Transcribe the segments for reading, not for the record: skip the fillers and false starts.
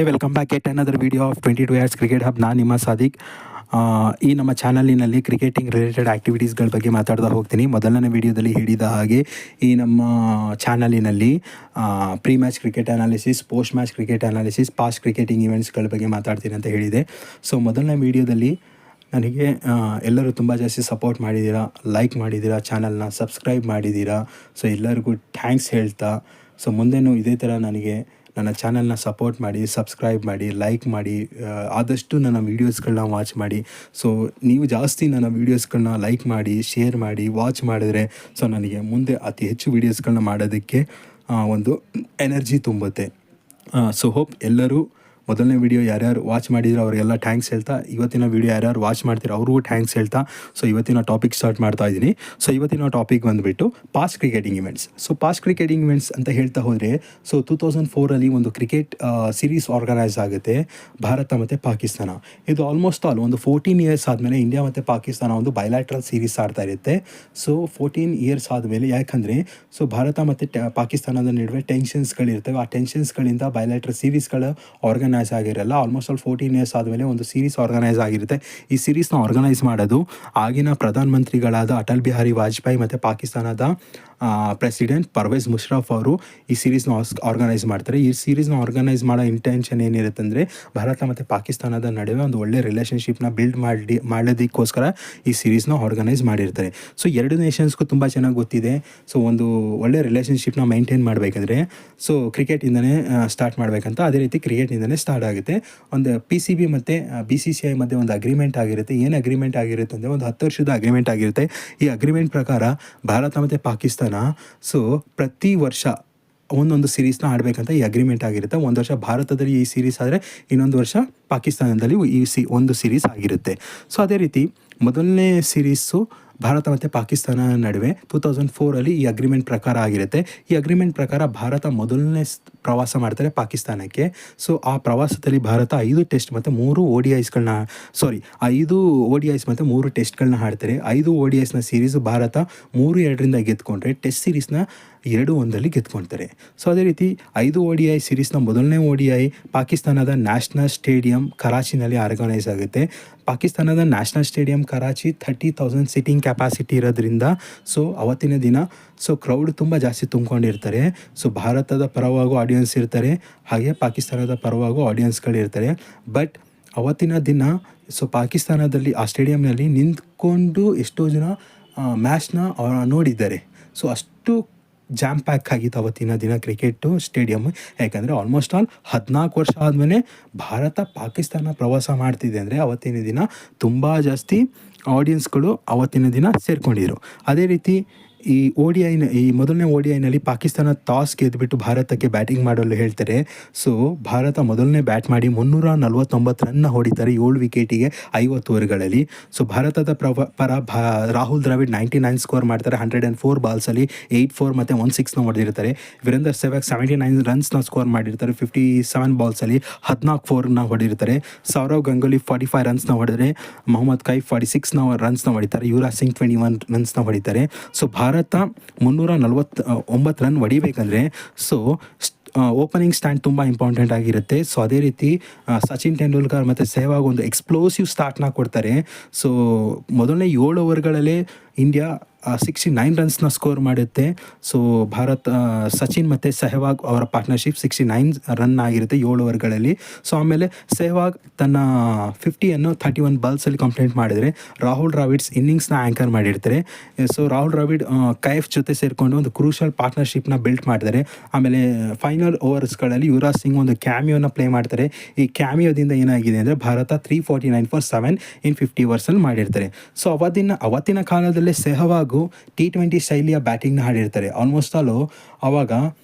Welcome back at another video of 22 Yards cricket hub. ನಾನು ನಿಮ್ಮ ಸಾದಿಕ್. ಈ ನಮ್ಮ ಚಾನಲಿನಲ್ಲಿ ಕ್ರಿಕೆಟಿಂಗ್ ರಿಲೇಟೆಡ್ ಆ್ಯಕ್ಟಿವಿಟೀಸ್ಗಳ ಬಗ್ಗೆ ಮಾತಾಡ್ತಾ ಹೋಗ್ತೀನಿ. ಮೊದಲನೇ ವಿಡಿಯೋದಲ್ಲಿ ಹೇಳಿದ ಹಾಗೆ ಈ ನಮ್ಮ ಚಾನಲಿನಲ್ಲಿ pre match cricket analysis, post match cricket analysis, past cricketing ಇವೆಂಟ್ಸ್ಗಳ ಬಗ್ಗೆ ಮಾತಾಡ್ತೀನಿ ಅಂತ ಹೇಳಿದೆ. ಸೊ ಮೊದಲನೇ ವಿಡಿಯೋದಲ್ಲಿ ನನಗೆ ಎಲ್ಲರೂ ತುಂಬ ಜಾಸ್ತಿ ಸಪೋರ್ಟ್ ಮಾಡಿದ್ದೀರಾ, ಲೈಕ್ ಮಾಡಿದ್ದೀರಾ, ಚಾನಲ್ನ ಸಬ್ಸ್ಕ್ರೈಬ್ ಮಾಡಿದ್ದೀರಾ. ಸೊ ಎಲ್ಲರಿಗೂ ಥ್ಯಾಂಕ್ಸ್ ಹೇಳ್ತಾ, ಸೊ ಮುಂದೆನೂ ಇದೇ ಥರ ನನಗೆ ನನ್ನ ಚಾನಲ್ನ ಸಪೋರ್ಟ್ ಮಾಡಿ, ಸಬ್ಸ್ಕ್ರೈಬ್ ಮಾಡಿ, ಲೈಕ್ ಮಾಡಿ, ಆದಷ್ಟು ನನ್ನ ವೀಡಿಯೋಸ್ಗಳನ್ನ ವಾಚ್ ಮಾಡಿ. ಸೊ ನೀವು ಜಾಸ್ತಿ ನನ್ನ ವೀಡಿಯೋಸ್ಗಳನ್ನ ಲೈಕ್ ಮಾಡಿ, ಶೇರ್ ಮಾಡಿ, ವಾಚ್ ಮಾಡಿದ್ರೆ ಸೊ ನನಗೆ ಮುಂದೆ ಅತಿ ಹೆಚ್ಚು ವೀಡಿಯೋಸ್ಗಳನ್ನ ಮಾಡೋದಕ್ಕೆ ಒಂದು ಎನರ್ಜಿ ತುಂಬುತ್ತೆ. ಸೊ ಹೋಪ್ ಎಲ್ಲರೂ ಮೊದಲನೇ ವೀಡಿಯೋ ಯಾರ್ಯಾರು ವಾಚ್ ಮಾಡಿದ್ರು ಅವರಿಗೆಲ್ಲ ಥ್ಯಾಂಕ್ಸ್ ಹೇಳ್ತಾ, ಇವತ್ತಿನ ವೀಡಿಯೋ ಯಾರ್ಯಾರು ವಾಚ್ ಮಾಡ್ತೀರೋ ಅವ್ರಿಗೂ ಥ್ಯಾಂಕ್ಸ್ ಹೇಳ್ತಾ, ಸೊ ಇವತ್ತಿನ ಟಾಪಿಕ್ ಸ್ಟಾರ್ಟ್ ಮಾಡ್ತಾ ಇದ್ದೀನಿ. ಸೊ ಇವತ್ತಿನ ಟಾಪಿಕ್ ಬಂದುಬಿಟ್ಟು past cricketing events. So past cricketing events ಅಂತ ಹೇಳ್ತಾ ಹೋದರೆ, ಸೊ 2004 ಒಂದು ಕ್ರಿಕೆಟ್ ಸೀರೀಸ್ ಆರ್ಗನೈಸ್ ಆಗುತ್ತೆ ಭಾರತ ಮತ್ತು ಪಾಕಿಸ್ತಾನ. ಇದು ಆಲ್ಮೋಸ್ಟ್ ಆಲ್ ಒಂದು 14 ಇಯರ್ಸ್ ಆದಮೇಲೆ ಇಂಡಿಯಾ ಮತ್ತು ಪಾಕಿಸ್ತಾನ ಒಂದು ಬೈಲ್ಯಾಟ್ರಲ್ ಸೀರೀಸ್ ಆಡ್ತಾ ಇರುತ್ತೆ. ಸೊ 14 ಇಯರ್ಸ್ ಆದಮೇಲೆ, ಯಾಕಂದರೆ ಸೊ ಭಾರತ ಮತ್ತು ಪಾಕಿಸ್ತಾನದ ನಡುವೆ ಟೆನ್ಷನ್ಸ್ಗಳಿರ್ತವೆ. ಆ ಟೆನ್ಷನ್ಸ್ಗಳಿಂದ ಬೈಲ್ಯಾಟ್ರಲ್ ಸೀರೀಸ್ಗಳು ಆರ್ಗನೈಸ್ ಆಗಿರಲ್ಲ. ಆಲ್ಮೋಸ್ಟ್ ಆಲ್ 14 ಇಯರ್ಸ್ ಆದಮೇಲೆ ಒಂದು ಸೀರೀಸ್ ಆರ್ಗನೈಸ್ ಆಗಿರುತ್ತೆ. ಈ ಸೀರೀಸ್ನ ಆರ್ಗನೈಸ್ ಮಾಡೋದು ಆಗಿನ ಪ್ರಧಾನಮಂತ್ರಿಗಳಾದ ಅಟಲ್ ಬಿಹಾರಿ ವಾಜಪೇಯಿ ಮತ್ತು ಪಾಕಿಸ್ತಾನದ ಪ್ರೆಸಿಡೆಂಟ್ ಪರ್ವೇಜ್ ಮುಷರಫ್ ಅವರು ಈ ಸೀರೀಸ್ನ ಆರ್ಗನೈಸ್ ಮಾಡ್ತಾರೆ. ಈ ಸೀರೀಸ್ನ ಆರ್ಗನೈಸ್ ಮಾಡೋ ಇಂಟೆನ್ಷನ್ ಏನಿರುತ್ತೆ ಅಂದರೆ, ಭಾರತ ಮತ್ತು ಪಾಕಿಸ್ತಾನದ ನಡುವೆ ಒಂದು ಒಳ್ಳೆ ರಿಲೇಷನ್ಶಿಪ್ನ ಬಿಲ್ಡ್ ಮಾಡೋದಕ್ಕೋಸ್ಕರ ಈ ಸೀರೀಸ್ನ ಆರ್ಗನೈಸ್ ಮಾಡಿರ್ತಾರೆ. ಸೊ ಎರಡು ನೇಷನ್ಸ್ಗೂ ತುಂಬ ಚೆನ್ನಾಗಿ ಗೊತ್ತಿದೆ, ಸೊ ಒಂದು ಒಳ್ಳೆ ರಿಲೇಷನ್ಶಿಪ್ನ ಮೈಂಟೈನ್ ಮಾಡಬೇಕಾದ್ರೆ ಸೊ ಕ್ರಿಕೆಟಿಂದನೇ ಸ್ಟಾರ್ಟ್ ಮಾಡಬೇಕಂತ. ಅದೇ ರೀತಿ ಕ್ರಿಕೆಟಿಂದನೇ ಸ್ಟಾರ್ಟ್ ಆಗುತ್ತೆ. ಒಂದು PCB ಮತ್ತು BCCI ಮಧ್ಯೆ ಒಂದು ಅಗ್ರಿಮೆಂಟ್ ಆಗಿರುತ್ತೆ. ಏನು ಅಗ್ರಿಮೆಂಟ್ ಆಗಿರುತ್ತೆ ಅಂದರೆ, ಒಂದು 10 ವರ್ಷದ ಅಗ್ರಿಮೆಂಟ್ ಆಗಿರುತ್ತೆ. ಈ ಅಗ್ರಿಮೆಂಟ್ ಪ್ರಕಾರ ಭಾರತ ಮತ್ತು ಪಾಕಿಸ್ತಾನ ಸೊ ಪ್ರತಿ ವರ್ಷ ಒಂದೊಂದು ಸೀರೀಸ್ನ ಆಡಬೇಕಂತ ಈ ಅಗ್ರಿಮೆಂಟ್ ಆಗಿರುತ್ತೆ. ಒಂದು ವರ್ಷ ಭಾರತದಲ್ಲಿ ಈ ಸೀರೀಸ್ ಆದರೆ, ಇನ್ನೊಂದು ವರ್ಷ ಪಾಕಿಸ್ತಾನದಲ್ಲಿ ಒಂದು ಸೀರೀಸ್ ಆಗಿರುತ್ತೆ. ಸೊ ಅದೇ ರೀತಿ ಮೊದಲನೇ ಸೀರೀಸು ಭಾರತ ಮತ್ತು ಪಾಕಿಸ್ತಾನ ನಡುವೆ 2004 ಈ ಅಗ್ರಿಮೆಂಟ್ ಪ್ರಕಾರ ಆಗಿರುತ್ತೆ. ಈ ಅಗ್ರಿಮೆಂಟ್ ಪ್ರಕಾರ ಭಾರತ ಮೊದಲನೇ ಪ್ರವಾಸ ಮಾಡ್ತಾರೆ ಪಾಕಿಸ್ತಾನಕ್ಕೆ. ಸೊ ಆ ಪ್ರವಾಸದಲ್ಲಿ ಭಾರತ 5 ಟೆಸ್ಟ್ ಮತ್ತು 3 ODIs ಮತ್ತು 3 ಟೆಸ್ಟ್ಗಳನ್ನ ಆಡ್ತಾರೆ. 5 ODIsನ ಸೀರೀಸು ಭಾರತ 3-2 ಗೆದ್ಕೊಂಡ್ರೆ, ಟೆಸ್ಟ್ ಸೀರೀಸ್ನ 2-1 ಗೆದ್ಕೊಳ್ತಾರೆ. ಸೊ ಅದೇ ರೀತಿ 5 ODI ಸೀರೀಸ್ನ ಮೊದಲನೇ ODI ಪಾಕಿಸ್ತಾನದ ನ್ಯಾಷನಲ್ ಸ್ಟೇಡಿಯಂ ಕರಾಚಿನಲ್ಲಿ ಆರ್ಗನೈಸ್ ಆಗುತ್ತೆ. ಪಾಕಿಸ್ತಾನದ national stadium Karachi 30,000 sitting capacity ಇರೋದ್ರಿಂದ ಸೊ ಅವತ್ತಿನ ದಿನ ಸೊ ಕ್ರೌಡ್ ತುಂಬ ಜಾಸ್ತಿ ತುಂಬಿಕೊಂಡಿರ್ತಾರೆ. ಸೊ ಭಾರತದ ಪರವಾಗೂ ಆಡಿಯನ್ಸ್ ಇರ್ತಾರೆ, ಹಾಗೆ ಪಾಕಿಸ್ತಾನದ ಪರವಾಗೂ ಆಡಿಯನ್ಸ್ಗಳಿರ್ತಾರೆ. ಬಟ್ ಅವತ್ತಿನ ದಿನ ಸೊ ಪಾಕಿಸ್ತಾನದಲ್ಲಿ ಆ ಸ್ಟೇಡಿಯಂನಲ್ಲಿ ನಿಂತ್ಕೊಂಡು ಎಷ್ಟೋ ಜನ ಮ್ಯಾಚ್ನ ನೋಡಿದ್ದಾರೆ. ಸೊ ಅಷ್ಟು ಜಾಮ್ ಪ್ಯಾಕ್ ಆಗಿತ್ತು ಅವತ್ತಿನ ದಿನ ಕ್ರಿಕೆಟು ಸ್ಟೇಡಿಯಮ್. ಯಾಕಂದರೆ ಆಲ್ಮೋಸ್ಟ್ ಆಲ್ 14 ವರ್ಷ ಆದಮೇಲೆ ಭಾರತ ಪಾಕಿಸ್ತಾನ ಪ್ರವಾಸ ಮಾಡ್ತಿದೆ ಅಂದರೆ, ಅವತ್ತಿನ ದಿನ ತುಂಬ ಜಾಸ್ತಿ ಆಡಿಯನ್ಸ್ಗಳು ಅವತ್ತಿನ ದಿನ ಸೇರ್ಕೊಂಡಿದ್ರು. ಅದೇ ರೀತಿ ಈ ಮೊದಲನೇ ODIನಲ್ಲಿ ಪಾಕಿಸ್ತಾನ ಟಾಸ್ ಗೆದ್ದುಬಿಟ್ಟು ಭಾರತಕ್ಕೆ ಬ್ಯಾಟಿಂಗ್ ಮಾಡಲು ಹೇಳ್ತಾರೆ. ಸೊ ಭಾರತ ಮೊದಲನೇ ಬ್ಯಾಟ್ ಮಾಡಿ 349 ರನ್ನ ಹೊಡಿತಾರೆ 7 ವಿಕೆಟಿಗೆ 50 ಓವರ್ಗಳಲ್ಲಿ. ಸೊ ಭಾರತದ ರಾಹುಲ್ ದ್ರಾವಿಡ್ 99 ಸ್ಕೋರ್ ಮಾಡ್ತಾರೆ. 104 ಬಾಲ್ಸಲ್ಲಿ 8-4 ಮತ್ತು 1-6ನ ಹೊಡೆದಿರ್ತಾರೆ. ವೀರೇಂದರ್ ಸೆಹ್ವಾಗ್ 79 ರನ್ಸ್ನ ಸ್ಕೋರ್ ಮಾಡಿರ್ತಾರೆ. 57 ಬಾಲ್ಸಲ್ಲಿ 14-4ನ ಹೊಡೆದಿರ್ತಾರೆ. ಸೌರವ್ ಗಂಗೂಲಿ 45 ರನ್ಸ್ನ ಹೊಡೆದರೆ, ಮೊಹಮ್ಮದ್ ಕೈಫ್ 46 ರನ್ಸ್ನ ಹೊಡಿತಾರೆ. ಯುವರಾಜ್ ಸಿಂಗ್ 21 ರನ್ಸ್ನ ಹೊಡಿತಾರೆ. ಸೊ ಭಾರತ 349 ರನ್ ಹೊಡಿಬೇಕಂದ್ರೆ ಸೊ ಓಪನಿಂಗ್ ಸ್ಟ್ಯಾಂಡ್ ತುಂಬ ಇಂಪಾರ್ಟೆಂಟ್ ಆಗಿರುತ್ತೆ. ಸೊ ಅದೇ ರೀತಿ ಸಚಿನ್ ತೆಂಡೂಲ್ಕರ್ ಮತ್ತು ಸೆಹ್ವಾಗ್ ಒಂದು ಎಕ್ಸ್ಪ್ಲೋಸಿವ್ ಸ್ಟಾರ್ಟ್ನ ಕೊಡ್ತಾರೆ. ಸೊ ಮೊದಲನೇ 7 ಓವರ್ಗಳಲ್ಲೇ ಇಂಡಿಯಾ 69 ರನ್ಸ್ನ ಸ್ಕೋರ್ ಮಾಡುತ್ತೆ. ಸೊ ಸಚಿನ್ ಮತ್ತು ಸೆಹ್ವಾಗ್ ಅವರ ಪಾರ್ಟ್ನರ್ಶಿಪ್ 69 ರನ್ ಆಗಿರುತ್ತೆ 7 ಓವರ್ಗಳಲ್ಲಿ. ಸೊ ಆಮೇಲೆ ಸೆಹ್ವಾಗ್ ತನ್ನ 50ಯನ್ನು 31 ಬಾಲ್ಸಲ್ಲಿ ಕಂಪ್ಲೀಟ್ ಮಾಡಿದರೆ, ರಾಹುಲ್ ದ್ರಾವಿಡ್ಸ್ ಇನ್ನಿಂಗ್ಸ್ನ ಆ್ಯಂಕರ್ ಮಾಡಿರ್ತಾರೆ. ಸೊ ರಾಹುಲ್ ದ್ರಾವಿಡ್ ಕೈಫ್ ಜೊತೆ ಸೇರಿಕೊಂಡು ಒಂದು ಕ್ರೂಷಲ್ ಪಾರ್ಟ್ನರ್ಶಿಪ್ನ ಬಿಲ್ಟ್ ಮಾಡ್ತಾರೆ. ಆಮೇಲೆ ಫೈನಲ್ ಓವರ್ಸ್ಗಳಲ್ಲಿ ಯುವರಾಜ್ ಸಿಂಗ್ ಒಂದು ಕ್ಯಾಮಿಯೋನ ಪ್ಲೇ ಮಾಡ್ತಾರೆ. ಈ ಕ್ಯಾಮಿಯೋದಿಂದ ಏನಾಗಿದೆ ಅಂದರೆ, ಭಾರತ 349 for 7 in 50 ಓವರ್ಸಲ್ಲಿ ಮಾಡಿರ್ತಾರೆ. ಸೊ ಅವತ್ತಿನ ಕಾಲದಲ್ಲೇ ಸೆಹ್ವಾಗು T20 ಶೈಲಿಯ ಬ್ಯಾಟಿಂಗ್ನ ಆಡಿರ್ತಾರೆ. ಆಲ್ಮೋಸ್ಟ್ ಆಲು ಆವಾಗ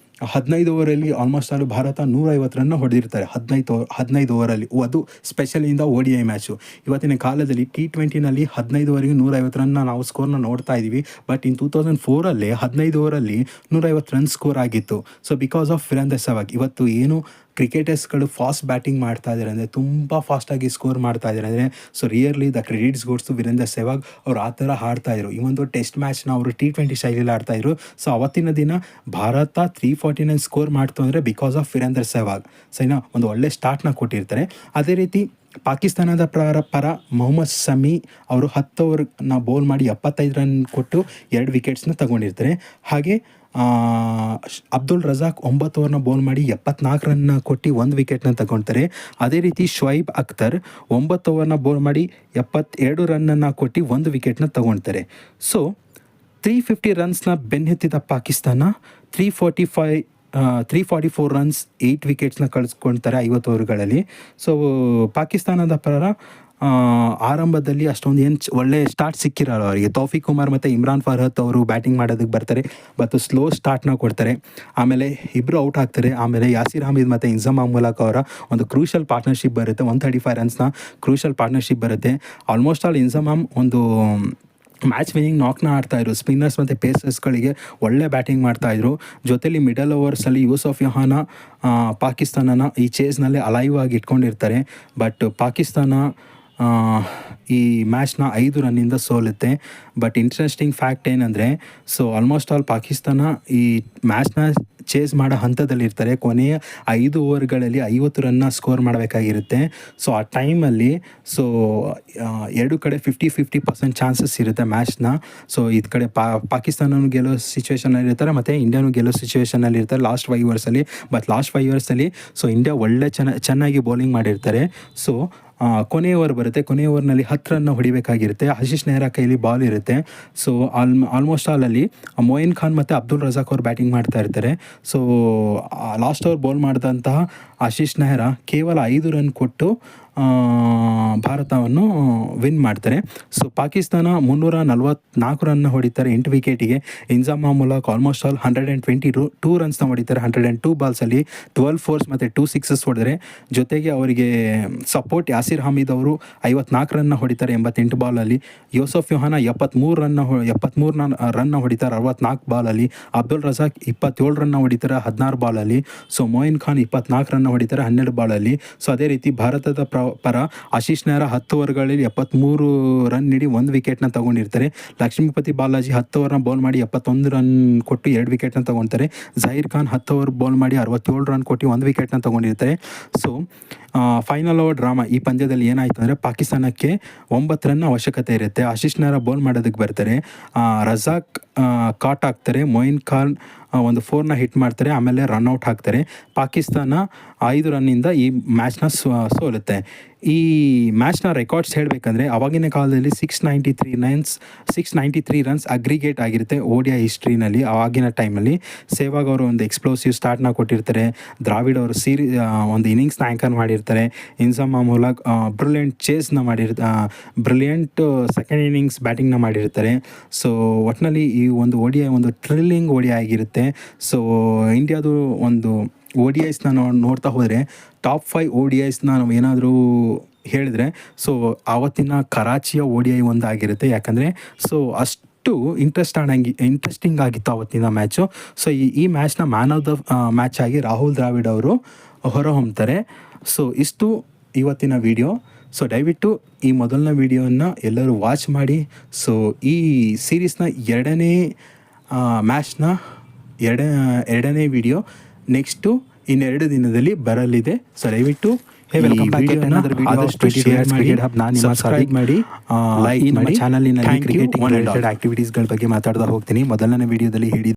15 ಓವರಲ್ಲಿ ಆಲ್ಮೋಸ್ಟ್ ಆಲು ಭಾರತ 150 ರನ್ನ ಹೊಡೆದಿರ್ತಾರೆ 15 ಓವರಲ್ಲಿ. ಅದು ಸ್ಪೆಷಲಿಂದ ODI ಮ್ಯಾಚು. ಇವತ್ತಿನ ಕಾಲದಲ್ಲಿ T20ನಲ್ಲಿ 15 ಓವರಿಗೆ 150 ರನ್ನ ನಾವು ಸ್ಕೋರ್ನ ನೋಡ್ತಾ ಇದ್ದೀವಿ. ಬಟ್ ಇನ್ 2004 15 ಓವರಲ್ಲಿ 150 ರನ್ ಸ್ಕೋರ್ ಆಗಿತ್ತು. So because of Virender Sehwag. ಇವತ್ತು ಏನು ಕ್ರಿಕೆಟರ್ಸ್ಗಳು ಫಾಸ್ಟ್ ಬ್ಯಾಟಿಂಗ್ ಮಾಡ್ತಾ ಇದ್ದಾರೆ ಅಂದರೆ ತುಂಬ ಫಾಸ್ಟಾಗಿ ಸ್ಕೋರ್ ಮಾಡ್ತಾ ಇದ್ದಾರೆ ಅಂದರೆ so really the credits goes to Virender Sehwag. ಅವ್ರು ಆ ಥರ ಆಡ್ತಾಯಿದ್ರು. ಈ ಒಂದು ಟೆಸ್ಟ್ ಮ್ಯಾಚ್ನ ಅವರು T20 ಶೈಲಿಯಲ್ಲಿ ಆಡ್ತಾಯಿದ್ರು. ಸೊ ಅವತ್ತಿನ ದಿನ ಭಾರತ 349 ಸ್ಕೋರ್ ಮಾಡ್ತು ಅಂದರೆ ಬಿಕಾಸ್ ಆಫ್ ವೀರೇಂದ್ರ ಸೆಹ್ವಾಗ್. ಸರಿನಾ, ಒಂದು ಒಳ್ಳೆ ಸ್ಟಾರ್ಟ್ನ ಕೊಟ್ಟಿರ್ತಾರೆ. ಅದೇ ರೀತಿ ಪಾಕಿಸ್ತಾನದ ಪರ ಮೊಹಮ್ಮದ್ ಶಮಿ ಅವರು 10 ಓವರ್ನ ಬೌಲ್ ಮಾಡಿ 75 ರನ್ ಕೊಟ್ಟು 2 ವಿಕೆಟ್ಸ್ನ ತಗೊಂಡಿರ್ತಾರೆ. ಹಾಗೆ ಅಬ್ದುಲ್ ರಜಾಕ್ 9 ಓವರ್ನ ಬೌಲ್ ಮಾಡಿ 74 ರನ್ನ ಕೊಟ್ಟು 1 ವಿಕೆಟ್ನ ತಗೊಳ್ತಾರೆ. ಅದೇ ರೀತಿ ಶುಐಬ್ ಅಖ್ತರ್ 9 ಓವರ್ನ ಬೌಲ್ ಮಾಡಿ 72 ರನ್ನನ್ನು ಕೊಟ್ಟು 1 ವಿಕೆಟ್ನ ತಗೊಳ್ತಾರೆ. ಸೊ 350 ರನ್ಸ್ನ ಬೆನ್ನತ್ತಿದ ಪಾಕಿಸ್ತಾನ 344 ರನ್ಸ್ 8 ವಿಕೆಟ್ಸ್ನ ಕಳಿಸ್ಕೊಳ್ತಾರೆ 50 ಓವರ್ಗಳಲ್ಲಿ. ಸೊ ಪಾಕಿಸ್ತಾನದ ಪರ ಆರಂಭದಲ್ಲಿ ಅಷ್ಟೊಂದು ಒಳ್ಳೆ ಸ್ಟಾರ್ಟ್ ಸಿಕ್ಕಿರಲ್ಲ ಅವರಿಗೆ. ತೌಫಿಕ್ ಉಮರ್ ಮತ್ತು ಇಮ್ರಾನ್ ಫರ್ಹತ್ ಅವರು ಬ್ಯಾಟಿಂಗ್ ಮಾಡೋದಕ್ಕೆ ಬರ್ತಾರೆ, ಮತ್ತು ಸ್ಲೋ ಸ್ಟಾರ್ಟ್ನ ಕೊಡ್ತಾರೆ. ಆಮೇಲೆ ಇಬ್ಬರು ಔಟ್ ಆಗ್ತಾರೆ. ಆಮೇಲೆ ಯಾಸಿರ್ ಹಮೀದ್ ಮತ್ತು ಇಂಜಮಾಮ್ ಮುಲಕ್ ಅವರ ಒಂದು ಕ್ರೂಷಲ್ ಪಾರ್ಟ್ನರ್ಶಿಪ್ ಬರುತ್ತೆ. 135 ರನ್ಸ್ನ ಕ್ರೂಷಲ್ ಪಾರ್ಟ್ನರ್ಶಿಪ್ ಬರುತ್ತೆ. ಆಲ್ಮೋಸ್ಟ್ ಆಲ್ ಇಂಜಮಾಮ್ ಒಂದು ಮ್ಯಾಚ್ ವಿನಿಂಗ್ ನಾಕ್ನ ಆಡ್ತಾಯಿದ್ರು. ಸ್ಪಿನ್ನರ್ಸ್ ಮತ್ತು ಪೇಸರ್ಸ್ಗಳಿಗೆ ಒಳ್ಳೆ ಬ್ಯಾಟಿಂಗ್ ಮಾಡ್ತಾಯಿದ್ರು. ಜೊತೆಲಿ ಮಿಡಲ್ ಓವರ್ಸಲ್ಲಿ ಯೂಸಫ್ ಯಹಾನ ಪಾಕಿಸ್ತಾನನ ಈ ಚೇಸ್ನಲ್ಲಿ ಅಲೈವ್ ಆಗಿ ಇಟ್ಕೊಂಡಿರ್ತಾರೆ. ಬಟ್ ಪಾಕಿಸ್ತಾನ ಈ ಮ್ಯಾಚ್ನ 5 ರನ್ನಿಂದ ಸೋಲುತ್ತೆ. ಬಟ್ ಇಂಟ್ರೆಸ್ಟಿಂಗ್ ಫ್ಯಾಕ್ಟ್ ಏನಂದರೆ, ಸೊ ಆಲ್ಮೋಸ್ಟ್ ಆಲ್ ಪಾಕಿಸ್ತಾನ ಈ ಮ್ಯಾಚ್ನ ಚೇಸ್ ಮಾಡೋ ಹಂತದಲ್ಲಿರ್ತಾರೆ. ಕೊನೆಯ 5 ಓವರ್ಗಳಲ್ಲಿ 50 ರನ್ನ ಸ್ಕೋರ್ ಮಾಡಬೇಕಾಗಿರುತ್ತೆ. ಸೊ ಆ ಟೈಮಲ್ಲಿ ಸೊ ಎರಡು ಕಡೆ 50% ಚಾನ್ಸಸ್ ಇರುತ್ತೆ ಮ್ಯಾಚ್ನ. ಸೊ ಇದು ಕಡೆ ಪಾಕಿಸ್ತಾನನೂ ಗೆಲ್ಲೋ ಸಿಚುವೇಷನಲ್ಲಿ ಇರ್ತಾರೆ, ಮತ್ತು ಇಂಡಿಯಾನು ಗೆಲ್ಲೋ ಸಿಚುವೇಷನಲ್ಲಿ ಇರ್ತಾರೆ ಲಾಸ್ಟ್ 5 ಓವರ್ಸಲ್ಲಿ. ಬಟ್ ಲಾಸ್ಟ್ 5 ಓವರ್ಸಲ್ಲಿ ಸೊ ಇಂಡಿಯಾ ಒಳ್ಳೆ ಚೆನ್ನಾಗಿ ಬೌಲಿಂಗ್ ಮಾಡಿರ್ತಾರೆ. ಸೊ ಕೊನೆಯ ಓವರ್ ಬರುತ್ತೆ. ಕೊನೆಯ ಓವರ್ನಲ್ಲಿ 10 ರನ್ನ ಹೊಡಿಬೇಕಾಗಿರುತ್ತೆ. ಆಶೀಶ್ ನೆಹ್ರಾ ಕೈಲಿ ಬಾಲ್ ಇರುತ್ತೆ. ಸೊ ಆಲ್ಮೋಸ್ಟ್ ಆಲಲ್ಲಿ ಮೊಯಿನ್ ಖಾನ್ ಮತ್ತು ಅಬ್ದುಲ್ ರಜಾಕ್ ಅವರು ಬ್ಯಾಟಿಂಗ್ ಮಾಡ್ತಾ ಇರ್ತಾರೆ. ಸೊ ಲಾಸ್ಟ್ ಓವರ್ ಬೌಲ್ ಮಾಡಿದಂತಹ ಆಶೀಶ್ ನೆಹ್ರಾ ಕೇವಲ 5 ರನ್ ಕೊಟ್ಟು ಭಾರತವನ್ನು ವಿನ್ ಮಾಡ್ತಾರೆ. ಸೊ ಪಾಕಿಸ್ತಾನ 344 ರನ್ನ ಹೊಡಿತಾರೆ 8 ವಿಕೆಟಿಗೆ. ಇಂಜಮಾಮ್ ಮುಲಕ್ ಆಲ್ಮೋಸ್ಟ್ ಆಲ್ 122 ರನ್ಸ್ನ ಹೊಡಿತಾರೆ 102 ಬಾಲ್ಸಲ್ಲಿ. 12 ಫೋರ್ಸ್ ಮತ್ತು 2 ಸಿಕ್ಸಸ್ ಹೊಡೆದರೆ, ಜೊತೆಗೆ ಅವರಿಗೆ ಸಪೋರ್ಟ್ ಯಾಸಿರ್ ಹಮೀದ್ ಅವರು 54 ರನ್ನ ಹೊಡಿತಾರೆ 88 ಬಾಲಲ್ಲಿ. ಯೂಸಫ್ ಯುಹಾನ 73 ರನ್ನ ಹೊಡಿತಾರೆ 64 ಬಾಲಲ್ಲಿ. ಅಬ್ದುಲ್ ರಜಾಕ್ 27 ರನ್ನ ಹೊಡಿತಾರೆ 16 ಬಾಲಲ್ಲಿ. ಸೊ ಮೊಯಿನ್ ಖಾನ್ 24 ರನ್ನ ಹೊಡಿತಾರೆ 12 ಬಾಲಲ್ಲಿ. ಸೊ ಅದೇ ರೀತಿ ಭಾರತದ ಪರ ಆಶೀಶ್ ನೆಹ್ರಾ 10 ಓವರ್ಗಳಲ್ಲಿ 73 ರನ್ ನೀಡಿ 1 ವಿಕೆಟ್ನ ತಗೊಂಡಿರ್ತಾರೆ. ಲಕ್ಷ್ಮೀಪತಿ ಬಾಲಾಜಿ 10 ಓವರ್ನ ಬೌಲ್ ಮಾಡಿ 71 ರನ್ ಕೊಟ್ಟು 2 ವಿಕೆಟ್ನ ತಗೊಳ್ತಾರೆ. ಜಹೀರ್ ಖಾನ್ 10 ಓವರ್ ಬೌಲ್ ಮಾಡಿ 67 ರನ್ ಕೊಟ್ಟು 1 ವಿಕೆಟ್ನ ತಗೊಂಡಿರ್ತಾರೆ. ಸೊ ಫೈನಲ್ ಓವರ್ ಡ್ರಾಮಾ ಈ ಪಂದ್ಯದಲ್ಲಿ ಏನಾಯಿತು ಅಂದರೆ, ಪಾಕಿಸ್ತಾನಕ್ಕೆ 9 ರನ್ನ ಅವಶ್ಯಕತೆ ಇರುತ್ತೆ. ಆಶೀಶ್ ನೆಹ್ರಾ ಬೌಲ್ ಮಾಡೋದಕ್ಕೆ ಬರ್ತಾರೆ. ರಜಾಕ್ ಕಾಟ್ ಆಗ್ತಾರೆ. ಮೊಯಿನ್ ಖಾನ್ ಒಂದು 4ನ ಹಿಟ್ ಮಾಡ್ತಾರೆ. ಆಮೇಲೆ ರನ್ಔಟ್ ಹಾಕ್ತಾರೆ. ಪಾಕಿಸ್ತಾನ 5 ರನ್ನಿಂದ ಈ ಮ್ಯಾಚ್ನ ಸೋಲುತ್ತೆ. ಈ ಮ್ಯಾಚ್ನ ರೆಕಾರ್ಡ್ಸ್ ಹೇಳಬೇಕಂದ್ರೆ, ಆವಾಗಿನ ಕಾಲದಲ್ಲಿ 693 ರನ್ಸ್ ಅಗ್ರಿಗೇಟ್ ಆಗಿರುತ್ತೆ ODI ಹಿಸ್ಟ್ರಿನಲ್ಲಿ. ಆವಾಗಿನ ಟೈಮಲ್ಲಿ ಸೆಹ್ವಾಗ್ ಅವರು ಒಂದು ಎಕ್ಸ್ಪ್ಲೋಸಿವ್ ಸ್ಟಾರ್ಟ್ನ ಕೊಟ್ಟಿರ್ತಾರೆ. ದ್ರಾವಿಡ್ ಅವರು ಒಂದು ಇನ್ನಿಂಗ್ಸ್ನ ಆ್ಯಂಕರ್ ಮಾಡಿರ್ತಾರೆ. ಇಂಜಮಾಮ್ ಮುಲಕ್ ಬ್ರಿಲಿಯಂಟ್ ಸೆಕೆಂಡ್ ಇನ್ನಿಂಗ್ಸ್ ಬ್ಯಾಟಿಂಗ್ನ ಮಾಡಿರ್ತಾರೆ. ಸೊ ಒಟ್ಟಿನಲ್ಲಿ ಈ ಒಂದು ODI ಒಂದು ಥ್ರಿಲ್ಲಿಂಗ್ ODI ಆಗಿರುತ್ತೆ. ಸೊ ಇಂಡಿಯಾದು ಒಂದು ODIಸ್ನ ನಾವು ನೋಡ್ತಾ ಹೋದರೆ ಟಾಪ್ 5 ODIಸ್ನ ನಾವು ಏನಾದರೂ ಹೇಳಿದ್ರೆ, ಸೊ ಆವತ್ತಿನ ಕರಾಚಿಯ ODI ಒಂದಾಗಿರುತ್ತೆ. ಯಾಕಂದರೆ ಸೊ ಅಷ್ಟು ಇಂಟ್ರೆಸ್ಟಿಂಗ್ ಆಗಿತ್ತು ಆವತ್ತಿನ ಮ್ಯಾಚು. ಸೊ ಈ ಮ್ಯಾಚ್ನ ಮ್ಯಾನ್ ಆಫ್ ದ ಮ್ಯಾಚ್ ಆಗಿ ರಾಹುಲ್ ದ್ರಾವಿಡ್ ಅವರು ಹೊರಹೊಮ್ತಾರೆ. ಸೊ ಇಷ್ಟು ಇವತ್ತಿನ ವಿಡಿಯೋ. ಸೊ ದಯವಿಟ್ಟು ಈ ಮೊದಲನೇ ವಿಡಿಯೋನ ಎಲ್ಲರೂ ವಾಚ್ ಮಾಡಿ. ಸೊ ಈ ಸೀರೀಸ್ನ ಎರಡನೇ ಮ್ಯಾಚ್ನ ಎರಡನೇ ವಿಡಿಯೋ ನೆಕ್ಸ್ಟು ಇನ್ನೆರಡು ದಿನದಲ್ಲಿ ಬರಲಿದೆ. ಸೊ ದಯವಿಟ್ಟು ಆದಷ್ಟು ಶೇರ್ ಮಾಡಿ, ಸಬ್ಸ್ಕ್ರೈಬ್ ಮಾಡಿ, ಲೈಕ್ ಮಾಡಿ. ಚಾನಲಿನಲ್ಲಿ ಕ್ರಿಕೆಟಿಂಗ್ ರಿಲೇಟೆಡ್ ಆಕ್ಟಿವಿಟೀಸ್ಗಳ ಬಗ್ಗೆ ಮಾತಾಡ್ತಾ ಹೋಗ್ತೀನಿ. ಮೊದಲನೇ ವಿಡಿಯೋದಲ್ಲಿ